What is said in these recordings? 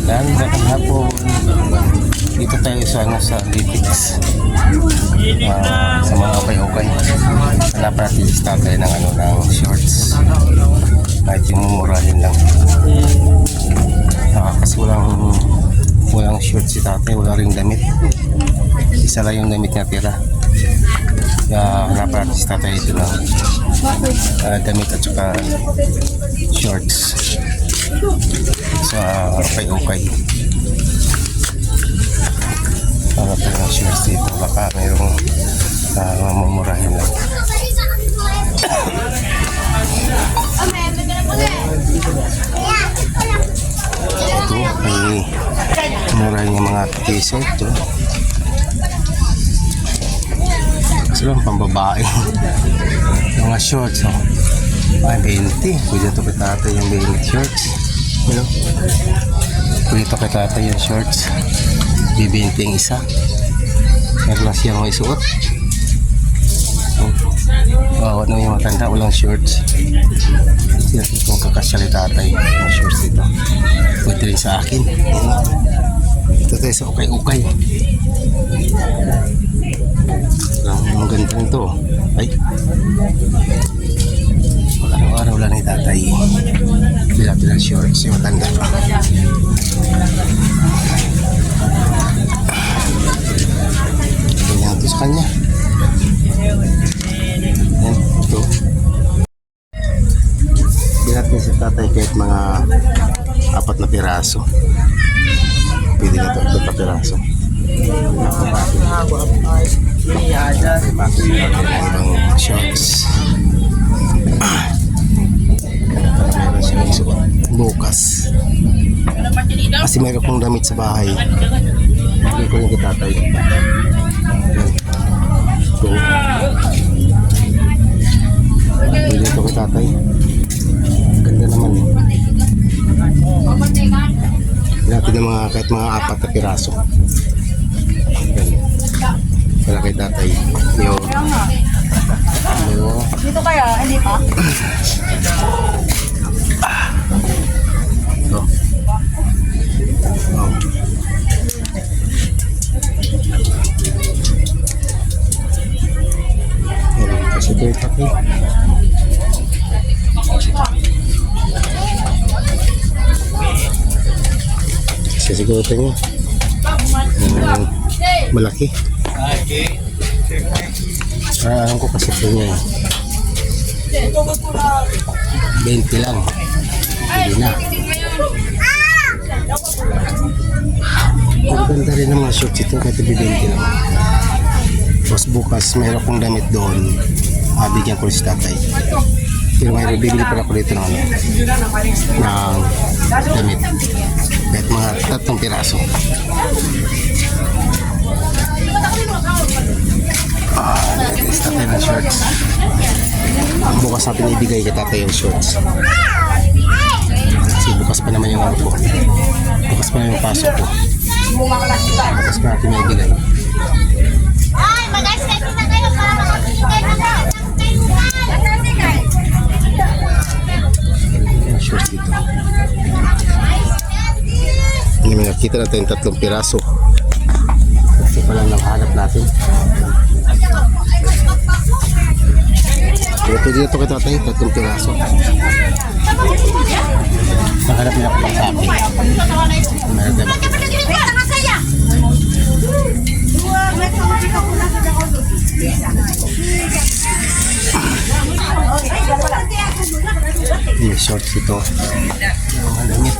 Yan, magandang hapon. Dito tayo sa Litix. Sa mga okay-okay. Hanap natin sa tatay ng shorts. Kahit yung mumurahin lang. Kasi walang shorts si tatay, wala ring damit. Isa lang yung damit niya tira. Kaya hanap natin sa tatay ito lang. Damit at saka shorts. Sa okay-okay. Hanap tayo ng shorts dito. Baka mayroong mamumurahin lang. Ito ay murahin yung mga t-shirt. Kasi lang pambabae. Mga shorts. Ay, 20. Pwede ito kay tatay yung 20 shorts. Pwede ito kay tatay yung shorts. Bibinti yung isa. Meron lang siyang may suot. Ano yung matanda, walang shorts. Sila itong kakasya ni tatay yung shorts dito. Pwede rin sa akin. Ito tayo sa ukay-ukay. Ang ganda rin ito. Ay, araw-araw lang ni tatay. Bila-bila shorts yung matanda. Ganyan ito sa kanya. Yan, ito. Bilat niya sa tatay kahit mga 4 na piraso. Pwede na ito na piraso. Ibang shorts. Meron siyang isuot bukas. Kasi meron kong damit sa bahay. Hindi ko yung kitatay. Ito. Pwede ito kitatay. Ganda naman eh. Natin ng kahit mga 4 na piraso. Wala kay tatay. Yo. Dito kaya, hindi pa? Ito. Wow. Kasi ito yung tatay. Sisigutan niya. Malaki. Alam ko kasi ito niya. 20 lang. Hindi na. Ang ganda rin ng mga shorts ito kahit 20 lang. Tapos bukas mayroon akong damit doon. Bigyan ko rin si tatay. Pero mayroon bibili pala ko dito ng damit. Kahit mga 3 piraso. Next tatay ng shorts. Bukas natin ibigay kay tatay yung shorts. Kasi bukas pa naman yung ko. Bukas pa naman yung pasok ko. Bukas pa natin ibigay. Ay, mag-ice na kayo para makapigay na kayo. Yung shorts dito. May nakita natin yung 3 piraso. Kasi pa lang hanap natin. Ito dito kay tatay, 3 piraso. Nahanap niya ako pang sabi. Meron tayo may shorts ito. Ang damit.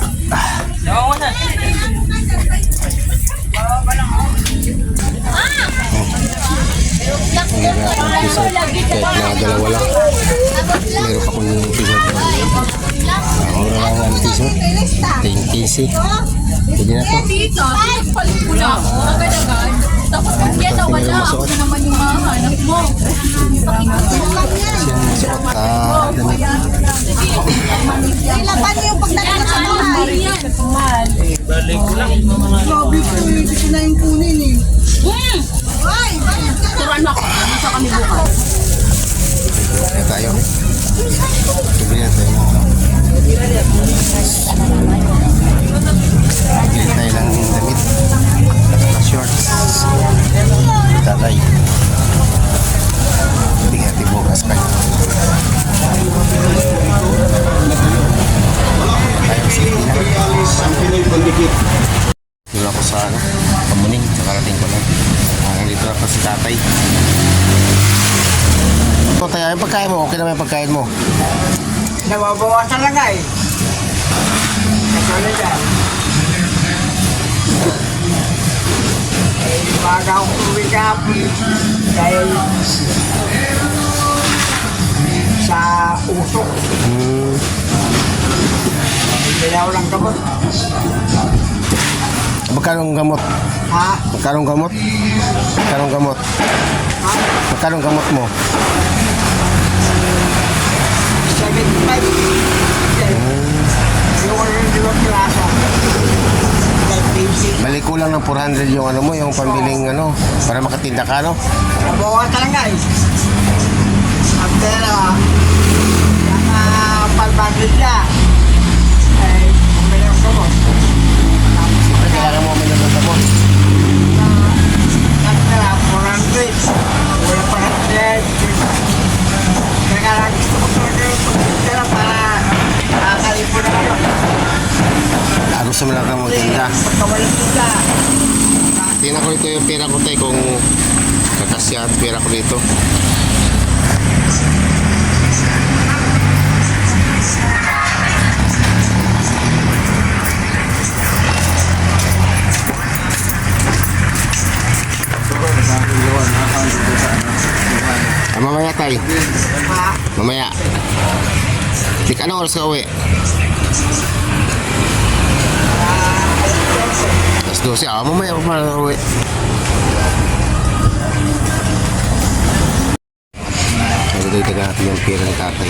Meron akong t-shirt kahit na dalawa lang. Meron pa akong t-shirt. Mura lang ang t-shirt. 10 Pwede na to. Tapos kung yan na wala, ako naman yung mahanap mo. Kasi yung masuot na damit. Kailan yung pagdating sa bahay? Balik ko lang. Grabe ko, hindi ko na yung kunin eh. Ay, Turuan mo ako. Nasa kami bukas. Kaya tayo. Bibili na tayo. Bibili sa ano, Pamuning. Nakarating ko lang. Nandito na pa si tatay. Ito tayo, yung pagkain mo, okay naman yung pagkain mo. Nababawasan lang nga eh. Katulad yan. Baga akong uwi kahapon dahil sa usok. Bilaw lang gamot. Magkano ang gamot? Ha? Magkano ang gamot? Magkano ang gamot? Ha? Magkano ang gamot mo? 75. Yung limang klasa. Like basic. Balik ko lang ng 400 yung ano mo, yung pambiling ano, para makatinda ka, no? Nabawasan lang nga eh. Ang pera, yung palbagit niya, ay bumili ang gamot. Tapos Kailangan mo uminom ng gamot. nagtala, 400. Wala pa natin. Kaya lang gusto ko talaga yung pagkitira para nakakalipon na ako. Gusto mo lang kang magtinda. Pagkawalan tinda. Tingnan ko ito yung pera ko tayo kung kakasya at pera ko dito. Mamaya tayo. Ha? Mamaya. Tik, anong oras ka uwi? Alas 12. Mamaya pa pala uwi. Nagdagdagan natin yung pera ni tatay.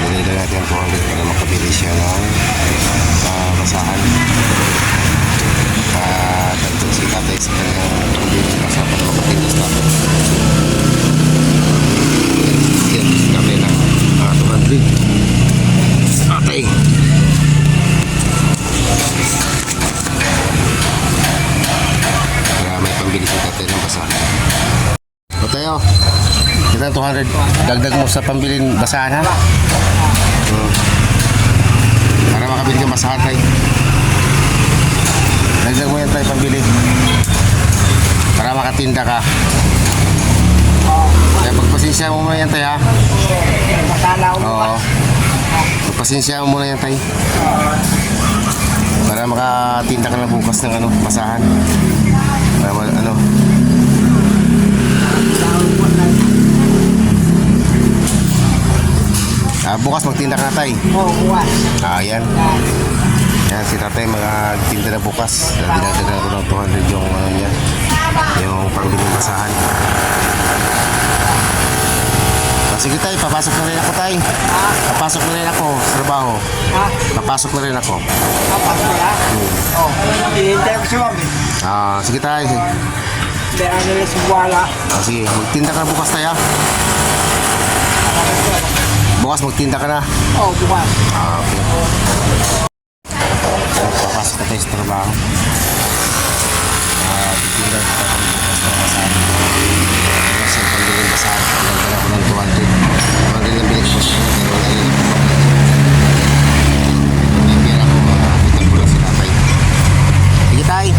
Nagdagdagan natin ang 200 para makabili siya ng basahan. Dagdag si tatay sa kanyang pambili ng basahan para makatindas natin. Yan, si tatay ng 200. Tatay. Kaya may pambili si tatay ng basahan. O tayo, kita 200. Dagdag mo sa pambilin basahan, ha? Para makabili ka basahan tayo. Dagdag mo yan tayo pambili. Para makatinda ka. Kaya pagpasensya mo muna yan tayo, ha? Masala ko Oo. Pagpasensya mo muna yan tayo. Para makatinda ka na bukas ng ano, basahan. Para ano. Bukas magtinda ka na tayo. Oo, buwan. Yan. Yan si tatay magtinda na bukas. Dinagdagan ko ng 200 yung ano niya. Yung pangbiling basahan. Sige tayo, papasok na rin ako tayo. Papasok na rin ako sa trabaho. Ha? Papasok na rin ako. Kapag mo yan? Oo. Hinihintay ko si Mami. Sige tayo. Meron nila si Buwala. Sige, magtinda ka na bukas tayo. Bukas magtinda ka na. Oo, buwan. Okay. Papasok na tayo sa trabaho. Titinda ka tayo bukas na basahan. Bukas yung pambiling basahan. Nagdala ko ng 200. 200 lang bilik ko siya. May pera ko. Titan ko lang si tatay. Sige tayo.